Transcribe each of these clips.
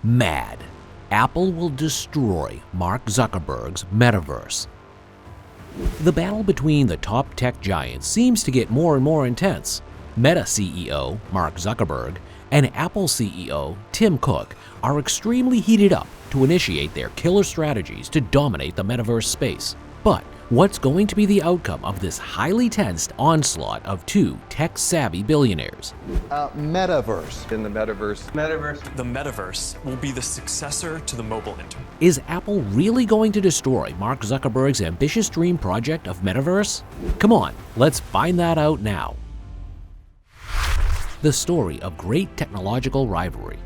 Mad. Apple will destroy Mark Zuckerberg's Metaverse. The battle between the top tech giants seems to get more and more intense. Meta CEO Mark Zuckerberg and Apple CEO Tim Cook are extremely heated up to initiate their killer strategies to dominate the metaverse space. But what's going to be the outcome of this highly tensed onslaught of two tech-savvy billionaires? Metaverse. In the metaverse. The metaverse will be the successor to the mobile internet. Is Apple really going to destroy Mark Zuckerberg's ambitious dream project of Metaverse? Come on, let's find that out now. The story of great technological rivalry.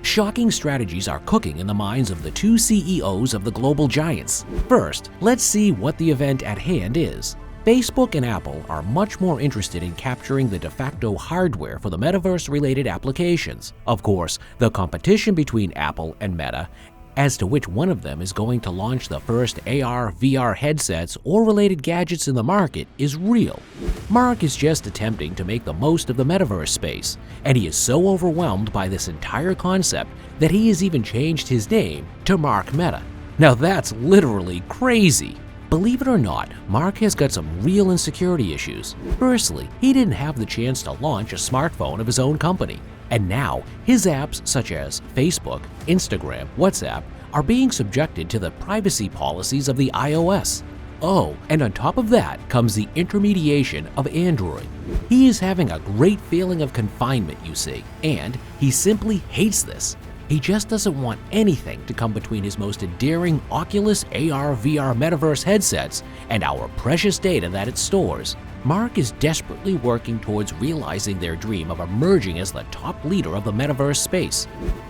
Shocking strategies are cooking in the minds of the two CEOs of the global giants. First, let's see what the event at hand is. Facebook and Apple are much more interested in capturing the de facto hardware for the metaverse-related applications. Of course, the competition between Apple and Meta as to which one of them is going to launch the first AR, VR headsets or related gadgets in the market is real. Mark is just attempting to make the most of the metaverse space, and he is so overwhelmed by this entire concept that he has even changed his name to Mark Meta. Now that's literally crazy. Believe it or not, Mark has got some real insecurity issues. Firstly, he didn't have the chance to launch a smartphone of his own company. And now, his apps such as Facebook, Instagram, WhatsApp are being subjected to the privacy policies of the iOS. Oh, and on top of that comes the intermediation of Android. He is having a great feeling of confinement, you see, and he simply hates this. He just doesn't want anything to come between his most endearing Oculus AR/VR metaverse headsets and our precious data that it stores. Mark is desperately working towards realizing their dream of emerging as the top leader of the metaverse space.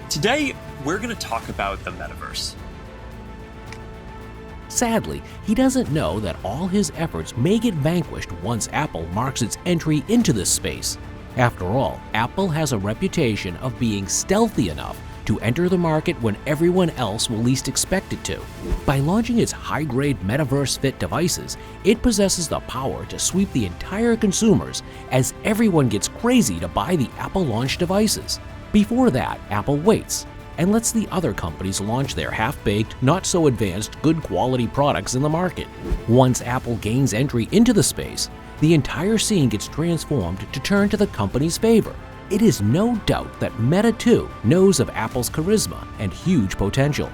Today, we're going to talk about the metaverse. Sadly, he doesn't know that all his efforts may get vanquished once Apple marks its entry into this space. After all, Apple has a reputation of being stealthy enough to enter the market when everyone else will least expect it to. By launching its high-grade metaverse-fit devices, it possesses the power to sweep the entire consumers as everyone gets crazy to buy the Apple-launched devices. Before that, Apple waits and lets the other companies launch their half-baked, not-so-advanced, good-quality products in the market. Once Apple gains entry into the space, the entire scene gets transformed to turn to the company's favor. It is no doubt that Meta too knows of Apple's charisma and huge potential.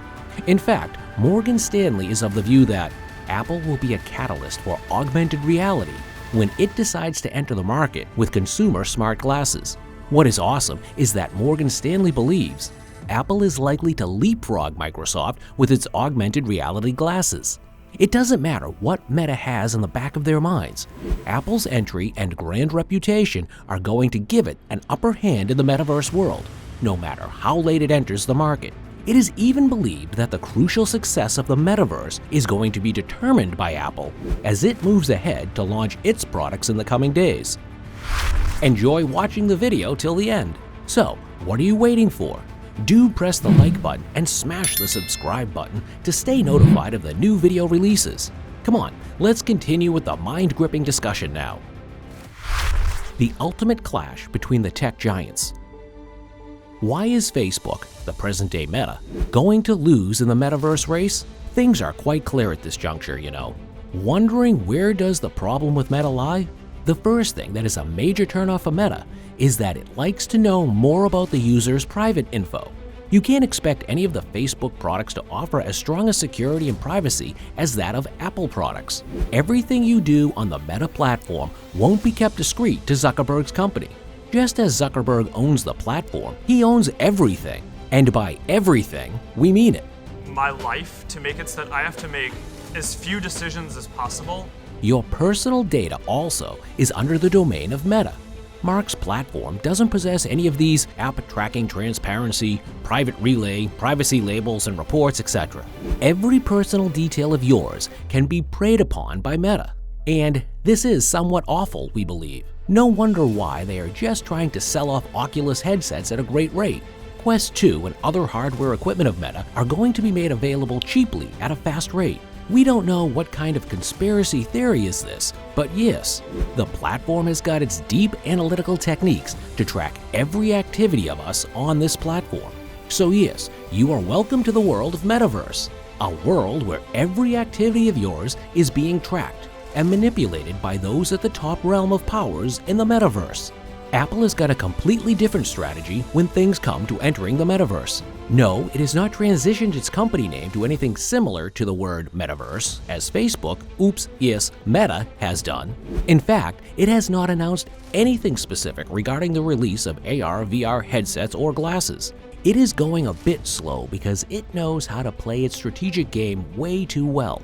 In fact, Morgan Stanley is of the view that Apple will be a catalyst for augmented reality when it decides to enter the market with consumer smart glasses. What is awesome is that Morgan Stanley believes Apple is likely to leapfrog Microsoft with its augmented reality glasses. It doesn't matter what Meta has in the back of their minds. Apple's entry and grand reputation are going to give it an upper hand in the metaverse world, no matter how late it enters the market. It is even believed that the crucial success of the metaverse is going to be determined by Apple as it moves ahead to launch its products in the coming days. Enjoy watching the video till the end. So, what are you waiting for? Do press the like button and smash the subscribe button to stay notified of the new video releases. Come on, let's continue with the mind-gripping discussion now. The ultimate clash between the tech giants. Why is Facebook, the present-day Meta, going to lose in the metaverse race? Things are quite clear at this juncture, you know. Wondering where does the problem with Meta lie? The first thing that is a major turnoff for Meta is that it likes to know more about the user's private info. You can't expect any of the Facebook products to offer as strong a security and privacy as that of Apple products. Everything you do on the Meta platform won't be kept discreet to Zuckerberg's company. Just as Zuckerberg owns the platform, he owns everything. And by everything, we mean it. My life to make it so that I have to make as few decisions as possible. Your personal data also is under the domain of Meta. Mark's platform doesn't possess any of these app tracking transparency, private relay, privacy labels and reports, etc. Every personal detail of yours can be preyed upon by Meta. And this is somewhat awful, we believe. No wonder why they are just trying to sell off Oculus headsets at a great rate. Quest 2 and other hardware equipment of Meta are going to be made available cheaply at a fast rate. We don't know what kind of conspiracy theory is this, but yes, the platform has got its deep analytical techniques to track every activity of us on this platform. So yes, you are welcome to the world of Metaverse, a world where every activity of yours is being tracked and manipulated by those at the top realm of powers in the Metaverse. Apple has got a completely different strategy when things come to entering the Metaverse. No, it has not transitioned its company name to anything similar to the word Metaverse, as Facebook, Meta has done. In fact, it has not announced anything specific regarding the release of AR/VR headsets or glasses. It is going a bit slow because it knows how to play its strategic game way too well.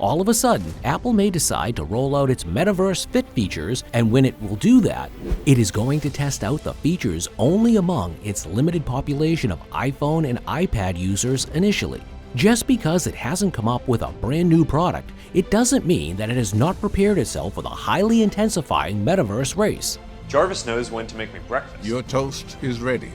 All of a sudden, Apple may decide to roll out its Metaverse Fit features, and when it will do that, it is going to test out the features only among its limited population of iPhone and iPad users initially. Just because it hasn't come up with a brand new product, it doesn't mean that it has not prepared itself for the highly intensifying Metaverse race. Jarvis knows when to make me breakfast. Your toast is ready.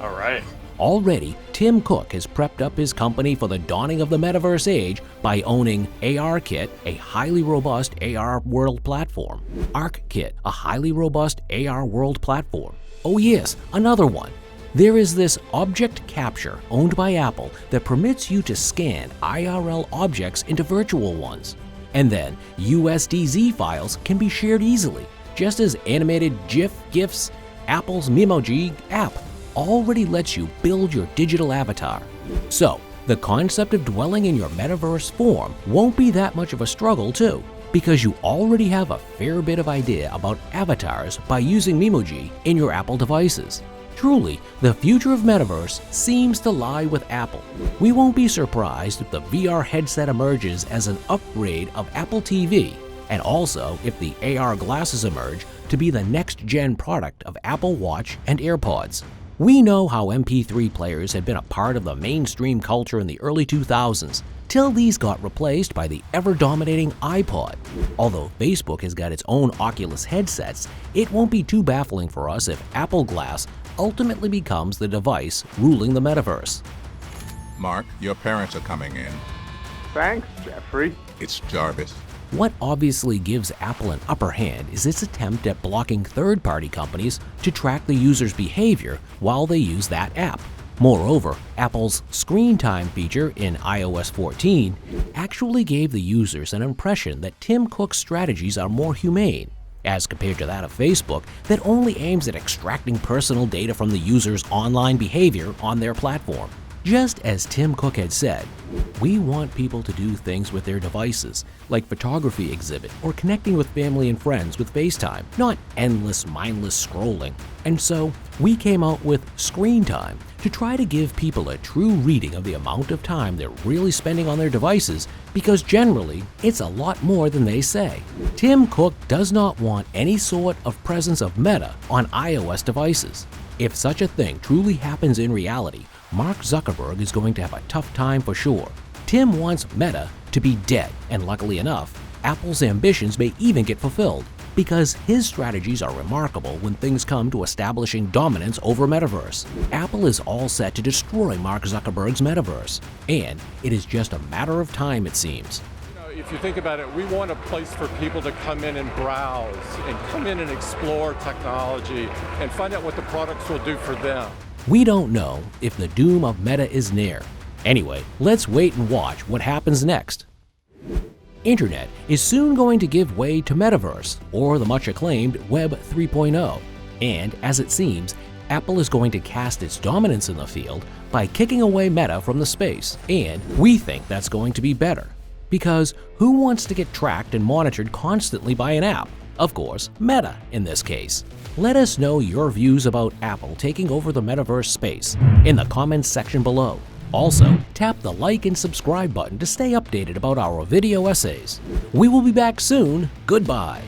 All right. Already, Tim Cook has prepped up his company for the dawning of the Metaverse age by owning ARKit, a highly robust AR world platform, ArcKit, a highly robust AR world platform. Oh yes, another one. There is this object capture owned by Apple that permits you to scan IRL objects into virtual ones. And then USDZ files can be shared easily, just as animated GIFs, Apple's Memoji app already lets you build your digital avatar. So, the concept of dwelling in your metaverse form won't be that much of a struggle too, because you already have a fair bit of idea about avatars by using Memoji in your Apple devices. Truly, the future of Metaverse seems to lie with Apple. We won't be surprised if the VR headset emerges as an upgrade of Apple TV, and also if the AR glasses emerge to be the next-gen product of Apple Watch and AirPods. We know how MP3 players had been a part of the mainstream culture in the early 2000s, till these got replaced by the ever-dominating iPod. Although Facebook has got its own Oculus headsets, it won't be too baffling for us if Apple Glass ultimately becomes the device ruling the metaverse. Mark, your parents are coming in. Thanks, Jeffrey. It's Jarvis. What obviously gives Apple an upper hand is its attempt at blocking third-party companies to track the user's behavior while they use that app. Moreover, Apple's Screen Time feature in iOS 14 actually gave the users an impression that Tim Cook's strategies are more humane, as compared to that of Facebook that only aims at extracting personal data from the user's online behavior on their platform. Just as Tim Cook had said, we want people to do things with their devices, like photography exhibit or connecting with family and friends with FaceTime, not endless, mindless scrolling. And so, we came out with Screen Time to try to give people a true reading of the amount of time they're really spending on their devices, because generally, it's a lot more than they say. Tim Cook does not want any sort of presence of Meta on iOS devices. If such a thing truly happens in reality, Mark Zuckerberg is going to have a tough time for sure. Tim wants Meta to be dead, and luckily enough, Apple's ambitions may even get fulfilled, because his strategies are remarkable when things come to establishing dominance over Metaverse. Apple is all set to destroy Mark Zuckerberg's Metaverse, and it is just a matter of time, it seems. If you think about it, we want a place for people to come in and browse and come in and explore technology and find out what the products will do for them. We don't know if the doom of Meta is near. Anyway, let's wait and watch what happens next. Internet is soon going to give way to Metaverse, or the much acclaimed Web 3.0. And as it seems, Apple is going to cast its dominance in the field by kicking away Meta from the space. And we think that's going to be better. Because who wants to get tracked and monitored constantly by an app? Of course, Meta in this case. Let us know your views about Apple taking over the Metaverse space in the comments section below. Also, tap the like and subscribe button to stay updated about our video essays. We will be back soon. Goodbye.